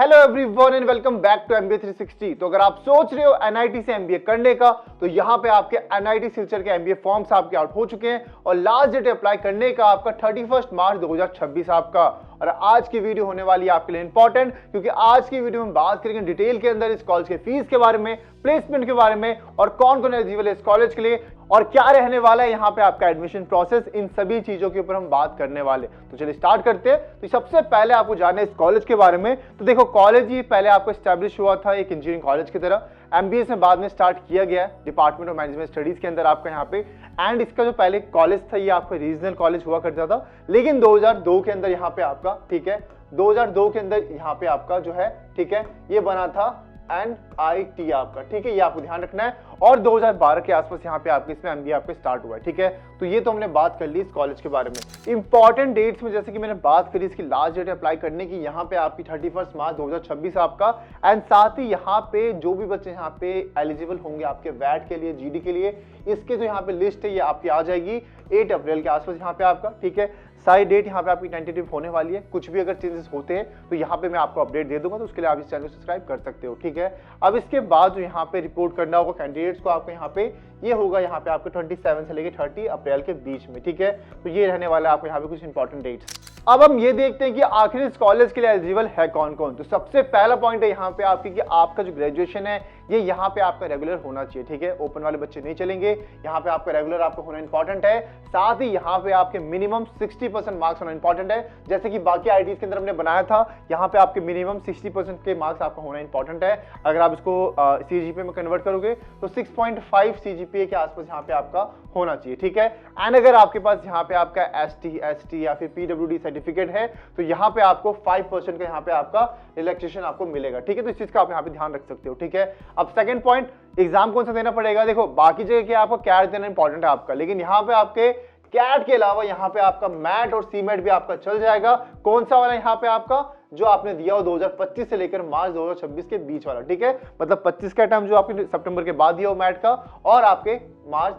Hello everyone and welcome back to MBA 360। तो अगर आप सोच रहे हो एनआईटी से एमबीए करने का, तो यहाँ पे आपके एनआईटी सिलचर के एमबीए फॉर्म्स आपके आउट हो चुके हैं और लास्ट डेट अप्लाई करने का आपका 31 मार्च 2026 आपका। और आज की वीडियो होने वाली है आपके लिए इंपॉर्टेंट, क्योंकि आज की वीडियो में बात करेंगे डिटेल के अंदर इस कॉलेज के फीस के बारे में, प्लेसमेंट के बारे में और कौन कौन एलिजिबल है इस कॉलेज के लिए और क्या रहने वाला है यहाँ पे आपका एडमिशन प्रोसेस। इन सभी चीजों के ऊपर हम बात करने वाले। तो चलिए स्टार्ट करते हैं। तो सबसे पहले आपको जानना है इस कॉलेज के बारे में। तो देखो, कॉलेज ही पहले आपको एस्टैब्लिश हुआ था एक इंजीनियरिंग कॉलेज की तरह, एमबीए से बाद में स्टार्ट किया गया डिपार्टमेंट ऑफ मैनेजमेंट स्टडीज के अंदर आपका यहाँ पे। एंड इसका जो पहले कॉलेज था ये आपका रीजनल कॉलेज हुआ करता था, लेकिन 2002 के अंदर यहाँ पे आपका, ठीक है, 2002 के अंदर यहाँ पे आपका जो है, ठीक है, ये बना था NIT आपका, ठीक है, ये आपको ध्यान रखना है। और 2012 के आसपास यहाँ पे आपके इसमें एमबीए आपके स्टार्ट हुआ है, ठीक है। तो ये तो हमने बात कर ली इस कॉलेज के बारे में। इंपॉर्टेंट डेट्स में जैसे कि मैंने बात करी इसकी लास्ट डेट अप्लाई करने की, यहाँ पे आपकी 31 मार्च 2026 आपका। एंड साथ ही यहाँ पे जो भी बच्चे यहाँ पे एलिजिबल होंगे आपके वैट के लिए, जीडी के लिए, इसके जो यहाँ पे लिस्ट है ये आपकी आ जाएगी 8 अप्रैल के आसपास यहाँ पे आपका, ठीक है। सारी डेट यहाँ पे आपकी टेंटेटिव होने वाली है। कुछ भी अगर चेंजेस होते हैं तो यहाँ पे मैं आपको अपडेट दे दूंगा, तो उसके लिए आप इस चैनल को सब्सक्राइब कर सकते हो, ठीक है। अब इसके बाद जो यहाँ पे रिपोर्ट करना होगा कैंडिडेट्स को आपको यहाँ पे, ये होगा यहाँ पे आपको 27 से लेकर 30 अप्रैल के बीच में, ठीक है। तो ये रहने वाला है आपको यहाँ पे कुछ इंपॉर्टेंट डेट्स। अब हम ये देखते हैं कि आखिर इस कॉलेज के लिए एलिजिबल है कौन कौन। तो सबसे पहला पॉइंट है यहाँ पे आपकी कि आपका जो ग्रेजुएशन है ये यहाँ पे आपका रेगुलर होना चाहिए, ठीक है। ओपन वाले बच्चे नहीं चलेंगे, यहाँ पे आपका रेगुलर आपको होना इंपॉर्टेंट है। साथ ही यहाँ पे आपके मिनिमम 60% मार्क्स होना इंपॉर्टेंट है, जैसे कि बाकी आईटीज के अंदर हमने बनाया था। यहाँ पे आपके मिनिमम 60% के मार्क्स आपका होना इंपॉर्टेंट है। अगर आप इसको सीजीपीए में कन्वर्ट करोगे तो 6.5 सीजीपीए के आसपास यहाँ पे आपका होना चाहिए, ठीक है। एंड अगर आपके पास यहाँ पे आपका एसटी, एसटी या फिर पीडब्ल्यूडी सर्टिफिकेट है तो यहाँ पे आपको 5% का यहाँ पे आपका रिलैक्सेशन आपको मिलेगा, ठीक है। तो इस चीज का आप यहाँ पे ध्यान रख सकते हो, ठीक है। अब सेकंड पॉइंट, एग्जाम कौन सा देना पड़ेगा। देखो, बाकी जगह क्या आपको कैट देना इंपॉर्टेंट है आपका, लेकिन यहाँ पे आपके कैट के अलावा यहाँ पे आपका मैट और सीमेट भी आपका चल जाएगा। कौन सा वाला यहाँ पे आपका, जो आपने दिया हो 2025 से लेकर मार्च 2026 के बीच वाला, ठीक है। मतलब 25 का टाइम जो आपके सितंबर के बाद दिया हो मैट का, और आपके मार्च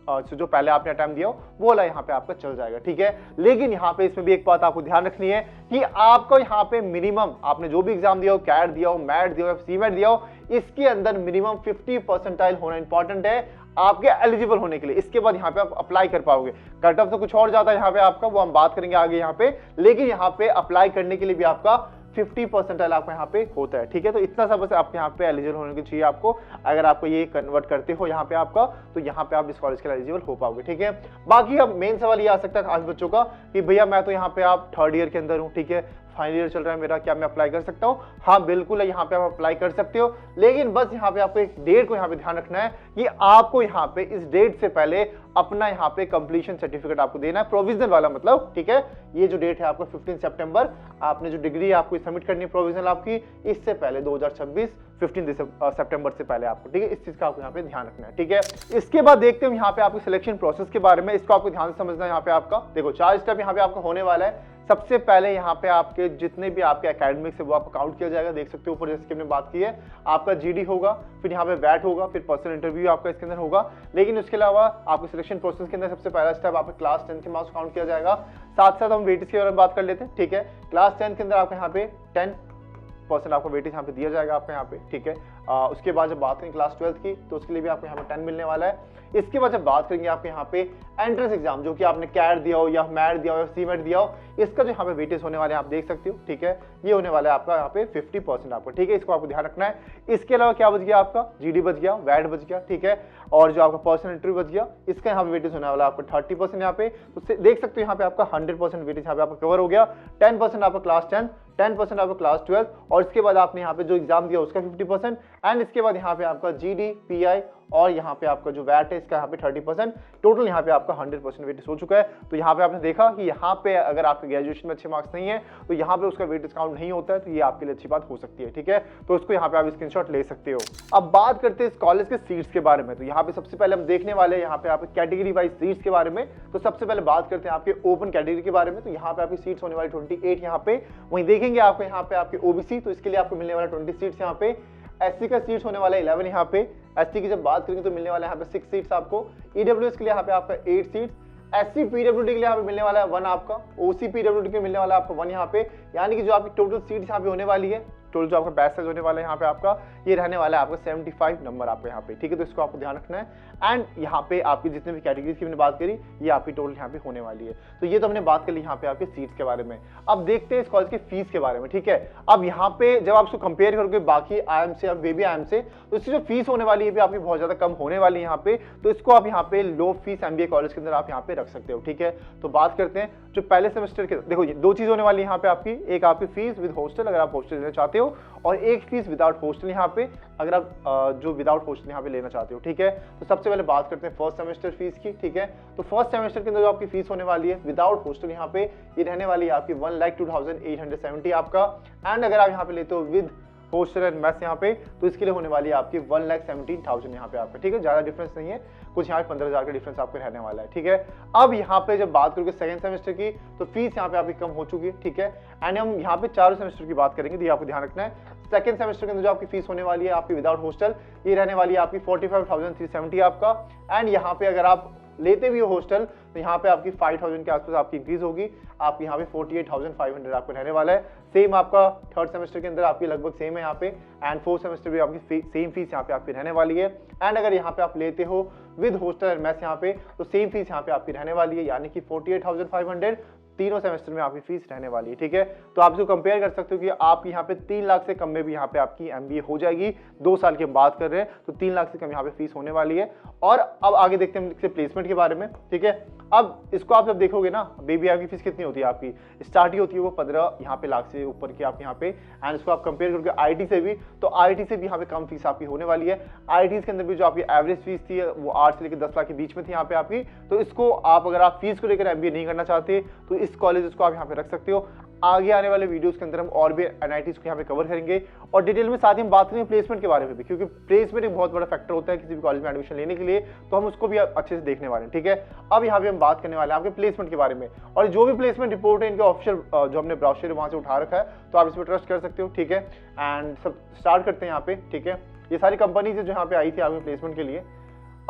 जो पहले आपने टाइम दिया हो वो वाला यहाँ पे आपका चल जाएगा, ठीक है। लेकिन यहाँ पे इसमें भी एक बात आपको ध्यान रखनी है कि आपको यहाँ पे मिनिमम, आपने जो भी एग्जाम दिया हो, कैट दिया हो, मैट दिया हो, सीमेट दिया हो, इसके अंदर मिनिमम 50 परसेंटाइल होना इंपॉर्टेंट है आपके एलिजिबल होने के लिए। इसके बाद यहाँ पे आप अप्लाई कर पाओगे। कट ऑफ तो कुछ और जाता है यहाँ पे आपका, वो हम बात करेंगे आगे यहाँ पे, लेकिन यहाँ पे अप्लाई करने के लिए भी आपका 50% आपको यहाँ पे होता है, ठीक है। तो इतना सा बस आप यहाँ पे एलिजिबल होने के चाहिए आपको। अगर आपको ये कन्वर्ट करते हो यहाँ पे आपका, तो यहाँ पे आप इस कॉलेज के लिए एलिजिबल हो पाओगे, ठीक है। बाकी अब मेन सवाल ये आ सकता है खास बच्चों का कि भैया मैं तो यहाँ पे आप 3rd ईयर के अंदर हूँ, ठीक है, फाइनल ईयर चल रहा है मेरा, क्या मैं अप्लाई कर सकता हूँ। हाँ बिल्कुल है, यहाँ पे आप अप्लाई कर सकते हो, लेकिन बस यहाँ पे आपको एक डेट को यहाँ पे ध्यान रखना है कि आपको यहाँ पे इस डेट से पहले अपना यहाँ पे कंप्लीशन सर्टिफिकेट आपको देना है, प्रोविजनल वाला मतलब, ठीक है। ये जो डेट है आपको 15 सितंबर, आपने जो डिग्री आपको सबमिट करनी है प्रोविजनल आपकी, इससे पहले 2026 15 सितंबर से पहले आपको, ठीक है। इस चीज का आपको यहाँ पे ध्यान रखना है, ठीक है। इसके बाद देखते हैं यहाँ पे आपके सिलेक्शन प्रोसेस के बारे में। इसको आपको ध्यान से समझना है। यहाँ पे आपका देखो 4 स्टेप यहाँ पे आपका होने वाला है। सबसे पहले यहाँ पे आपके जितने भी आपके एकेडमिक्स है वो आपको काउंट किया जाएगा, देख सकते हो ऊपर, जैसे कि हमने बात की है। आपका जीडी होगा, फिर यहाँ पे वैट होगा, फिर पर्सनल इंटरव्यू आपका इसके अंदर होगा। लेकिन उसके अलावा आपके सिलेक्शन प्रोसेस के अंदर सबसे पहला स्टेप आपका क्लास 10 के मार्क्स काउंट किया जाएगा। साथ साथ हम वेटेज के बारे में बात कर लेते हैं, ठीक है। क्लास 10 के अंदर आपको यहाँ पे 10% आपको वेटेज यहाँ पे दिया जाएगा आपको यहाँ पे, ठीक है। उसके बाद जब बात करें क्लास 12 की, तो उसके लिए भी आपको यहाँ पे 10 मिलने वाला है। इसके बाद जब बात करेंगे आपके यहाँ पे एंट्रेंस एग्जाम, जो कि आपने कैट दिया हो या मैट दिया हो या सीमेट दिया हो, इसका जो यहाँ पे वेटेज होने वाले हैं आप देख सकते हो, ठीक है। ये होने वाला है आपका यहाँ पे 50% आपको, ठीक है। इसको आपको ध्यान रखना है। इसके अलावा क्या बच गया आपका, जीडी बच गया, वैट बच गया, ठीक है, और जो आपका पर्सनल इंटरव्यू बच गया, इसका यहाँ पे वेटेज होने वाला है आपको 30% यहाँ पे। तो देख सकते हो यहाँ पे आपका 100% वेटेज यहाँ पे आपका कवर हो गया। 10% आपका क्लास 10, 10% आपका क्लास 12, और इसके बाद आपने यहाँ पे जो एग्जाम दिया उसका 50%, एंड इसके बाद यहाँ पे आपका जीडी, पीआई और यहाँ पे आपका जो वैट है इसका यहाँ पे 30%। टोटल यहाँ पे आपका 100% वेटेज हो चुका है। तो यहाँ पे आपने देखा कि यहाँ पे अगर आपके ग्रेजुएशन में अच्छे मार्क्स नहीं है तो यहाँ पे उसका वेटेज काउंट नहीं होता है, तो ये आपके लिए अच्छी बात हो सकती है, ठीक है। तो इसको यहाँ पे आप स्क्रीनशॉट ले सकते हो। अब बात करते हैं इस कॉलेज के सीट्स के बारे में। तो यहाँ पे सबसे पहले हम देखने वाले हैं यहाँ पे आपके कैटेगरी वाइज सीट्स के बारे में। तो सबसे पहले बात करते हैं आपके ओपन कैटेगरी के बारे में। तो यहाँ पे आपकी सीट्स होने वाली 28 यहाँ पे। वहीं देखेंगे आपको यहाँ पे आपके ओबीसी, तो इसके लिए आपको मिलने वाला 20 सीट्स यहाँ पे। एससी का सीट्स होने वाला है 11 यहाँ पे। एसटी की जब बात करेंगे तो मिलने वाला है यहाँ पे 6 सीट्स आपको। ईडब्ल्यूएस के लिए यहाँ पे आपका 8 सीट्स। एससी पीडब्ल्यूडी के लिए यहाँ पे मिलने वाला है 1 आपका। ओसी पीडब्ल्यूडी के लिए मिलने वाला है आपको 1 यहाँ पे। यानी कि जो आपकी टोटल सीट्स यहाँ पे होने वाली है टोटल जो आपका बैच साइज होने वाला है यहाँ पे आपका ये रहने वाला है आपका 75 नंबर आपको यहाँ पे, ठीक है। तो इसको आपको ध्यान रखना है। एंड यहाँ पे आपकी जितने भी कैटेगरीज की मैंने बात करी ये आपकी टोटल यहाँ पे होने वाली है। तो ये तो हमने बात कर ली यहाँ पे आपके सीट्स के बारे में। अब देखते हैं इस कॉलेज की फीस के बारे में, ठीक है। अब यहाँ पे जब आप उसको कंपेयर करोगे बाकी IIM से और बेबी IIM से, तो इसकी जो फीस होने वाली है भी आपकी बहुत ज्यादा कम होने वाली है यहाँ पे। तो इसको आप यहाँ पे लो फीस MBA कॉलेज के अंदर आप यहाँ पे रख सकते हो, ठीक है। तो बात करते हैं जो पहले सेमेस्टर के, देखो ये दो चीज होने वाली है यहाँ पे आपकी, एक आपकी फीस विद हॉस्टल अगर आप हॉस्टल लेना चाहते हो, और एक फीस विदाउट हॉस्टल यहाँ पे अगर आप जो विदाउट हॉस्टल यहाँ पे लेना चाहते हो, ठीक है। तो सबसे पहले बात करते हैं फर्स्ट सेमेस्टर फीस की, ठीक है। तो फर्स्ट सेमेस्टर के अंदर जो आपकी फीस होने वाली है विदाउट हॉस्टल यहाँ पे ये रहने वाली है आपकी 1,02,870 आपका। एंड अगर आप यहाँ पे लेते हो विद हॉस्टल एंड मेस यहाँ पे, तो इसके लिए होने वाली है आपकी 1,17,000 यहाँ पे आपका, ठीक है। ज्यादा डिफरेंस नहीं है, कुछ यहाँ पे 15,000 का डिफरेंस आपको रहने वाला है, ठीक है। अब यहाँ पे जब बात करोगे सेकंड सेमेस्टर की, तो फीस यहाँ पे आपकी कम हो चुकी है, ठीक है। एंड हम यहाँ पे चारों सेमेस्टर की बात करेंगे, तो ये आपको ध्यान रखना है। सेकंड सेमेस्टर के अंदर जो आपकी फीस होने वाली है आपकी विदाउट हॉस्टल ये रहने वाली है आपकी 45,370 आपका। एंड यहाँ पे अगर आप लेते भी हो हॉस्टल तो यहाँ पे आपकी 5,000 के आसपास आपकी इंक्रीज होगी, आपकी यहाँ पे 48,500 आपको रहने वाला है। सेम आपका थर्ड सेमेस्टर के अंदर आपकी लगभग सेम है यहाँ पे। एंड फोर्थ सेमेस्टर भी आपकी सेम फीस यहाँ पे आपकी रहने वाली है। एंड अगर यहाँ पे आप लेते हो विद हॉस्टल एंड मेस यहाँ पे, तो सेम फीस यहाँ पे आपकी रहने वाली है, यानी कि 48,500 तीनों सेमेस्टर में आपकी फीस रहने वाली है, ठीक है। तो आप इसको कंपेयर कर सकते हो कि आप यहाँ पे 3 लाख से कम में भी यहाँ पे आपकी MBA हो जाएगी। 2 साल की हम बात कर रहे हैं, तो 3 लाख से कम यहाँ पे फीस होने वाली है। और अब आगे देखते हैं इसके प्लेसमेंट के बारे में, ठीक है। अब इसको आप जब देखोगे ना, बेबी IIM की फीस कितनी होती है आपकी, स्टार्ट ही होती है वो 15 यहाँ पे लाख से ऊपर की आप यहाँ पे। एंड इसको आप कंपेयर करोगे IIT से भी, तो IIT से भी यहाँ पे कम फीस आपकी होने वाली है। IIT के अंदर भी जो आपकी एवरेज फीस थी वो 8 से लेकर 10 लाख के बीच में थी यहाँ पे आपकी। तो इसको आप अगर आप फीस को लेकर MBA नहीं करना चाहते तो इस कॉलेज को आप यहाँ पे रख सकते हो। आगे आने वाले वीडियोस के अंदर हम और भी NITs को यहाँ पे कवर करेंगे और डिटेल में, साथ ही हम बात करेंगे प्लेसमेंट के बारे में भी, क्योंकि प्लेसमेंट एक बहुत बड़ा फैक्टर होता है किसी भी कॉलेज में एडमिशन लेने के लिए। तो हम उसको भी अच्छे से देखने वाले हैं, ठीक है। अब यहाँ पे हम बात करने वाले हैं आपके प्लेसमेंट के बारे में, और जो भी प्लेसमेंट रिपोर्ट है इनके ऑफिशियल जो हमने ब्राउचर वहां से उठा रखा है, तो आप इस पर ट्रस्ट कर सकते हो, ठीक है। एंड सब स्टार्ट करते हैं यहाँ पे, ठीक है। ये सारी कंपनीज जो यहाँ पे आई थी आपके प्लेसमेंट के लिए।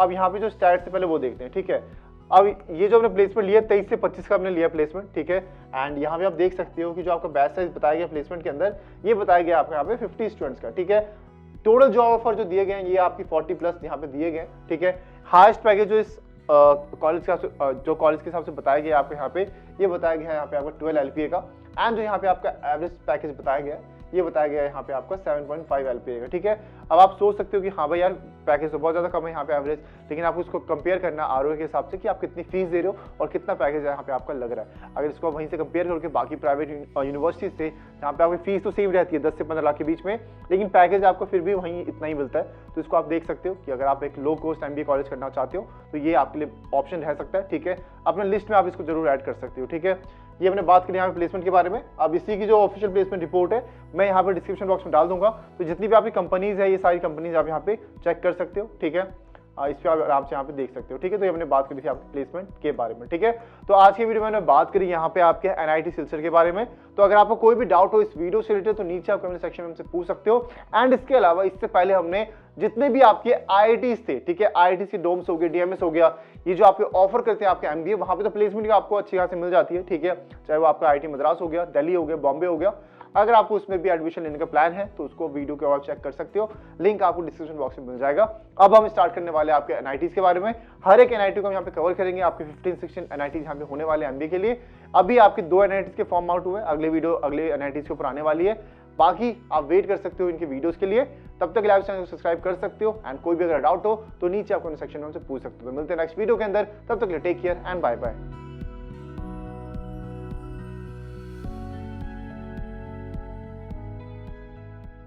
अब यहाँ पे जो स्टैट से पहले वो देखते हैं, ठीक है। अब ये जो हमने प्लेसमेंट लिया 23 से 25 का हमने लिया प्लेसमेंट, ठीक है। एंड यहाँ पे आप देख सकते हो कि जो आपका बैच साइज बताया गया प्लेसमेंट के अंदर, ये बताया गया आपका यहाँ पे 50 स्टूडेंट्स का, ठीक है। टोटल जॉब ऑफर जो दिए गए हैं ये आपकी 40+ यहाँ पे दिए गए, ठीक है। हाईएस्ट पैकेज जो इस कॉलेज के हिसाब से बताया गया आपको यहाँ पे, ये बताया गया है यहाँ पे आपका 12 LPA का। एंड जो यहाँ पे आपका एवरेज पैकेज बताया गया है ये बताया गया है यहाँ पे आपका 7.5 LPA का, ठीक है। अब आप सोच सकते हो कि हाँ भाई यार पैकेज तो बहुत ज्यादा कम है यहाँ पे एवरेज, लेकिन आपको इसको कंपेयर करना ROA के हिसाब से कि आप कितनी फीस दे रहे हो और कितना पैकेज यहाँ पे आपका लग रहा है। अगर इसको वहीं से कंपेयर करके बाकी प्राइवेट यूनिवर्सिटीज से, जहाँ पे आपकी फीस तो सेम रहती है 10 से 15 लाख के बीच में, लेकिन पैकेज आपको फिर भी वहीं इतना ही मिलता है। तो इसको आप देख सकते हो कि अगर आप एक लो कॉस्ट MBA कॉलेज करना चाहते हो तो ये आपके लिए ऑप्शन रह सकता है, ठीक है। अपने लिस्ट में आप इसको जरूर ऐड कर सकते हो, ठीक है। ये हमने बात करी यहाँ पे प्लेसमेंट के बारे में। अब इसी की जो ऑफिशियल प्लेसमेंट रिपोर्ट है मैं यहाँ पे डिस्क्रिप्शन बॉक्स में डाल दूंगा, तो जितनी भी आपकी कंपनीज है ये सारी कंपनीज आप यहाँ पे चेक कर सकते हो, ठीक है। इस पे आप आराम से यहाँ पे देख सकते हो, ठीक है। तो ये हमने बात करी थी आपके प्लेसमेंट के बारे में, ठीक है। तो आज के वीडियो में मैंने बात करी यहाँ पे आपके NIT सिलचर के बारे में। तो अगर आपको कोई भी डाउट हो इस वीडियो से रिलेटेड तो नीचे आप कमेंट सेक्शन में हमसे पूछ सकते हो। एंड इसके अलावा इससे पहले हमने जितने भी आपके IITs थे, ठीक है, IITs की डोम्स हो गए, DMS हो गया, ये जो आपके ऑफर करते हैं आपके MBA, वहां पे तो प्लेसमेंट आपको अच्छी खासी मिल जाती है, ठीक है। चाहे वो आपका IIT मद्रास हो गया, दिल्ली हो गया, बॉम्बे हो गया। अगर आपको उसमें भी एडमिशन लेने का प्लान है तो उसको वीडियो के बाद चेक कर सकते हो, लिंक आपको डिस्क्रिप्शन बॉक्स में मिल जाएगा। अब हम स्टार्ट करने वाले हैं आपके NITs के बारे में। हर एक NIT को हम यहाँ पे कवर करेंगे, आपके 15-16 NITs यहाँ पे होने वाले MBA के लिए। अभी आपके 2 NITs के फॉर्म आउट हुए, अगले वीडियो अगले NITs के ऊपर आने वाली है। बाकी आप वेट कर सकते हो इनके वीडियोस के लिए, तब तक लाइव चैनल को सब्सक्राइब कर सकते हो। एंड कोई भी अगर डाउट हो तो नीचे आप कमेंट सेक्शन में हमसे पूछ सकते हो। तो मिलते हैं नेक्स्ट वीडियो के अंदर, तब तक take care and bye bye.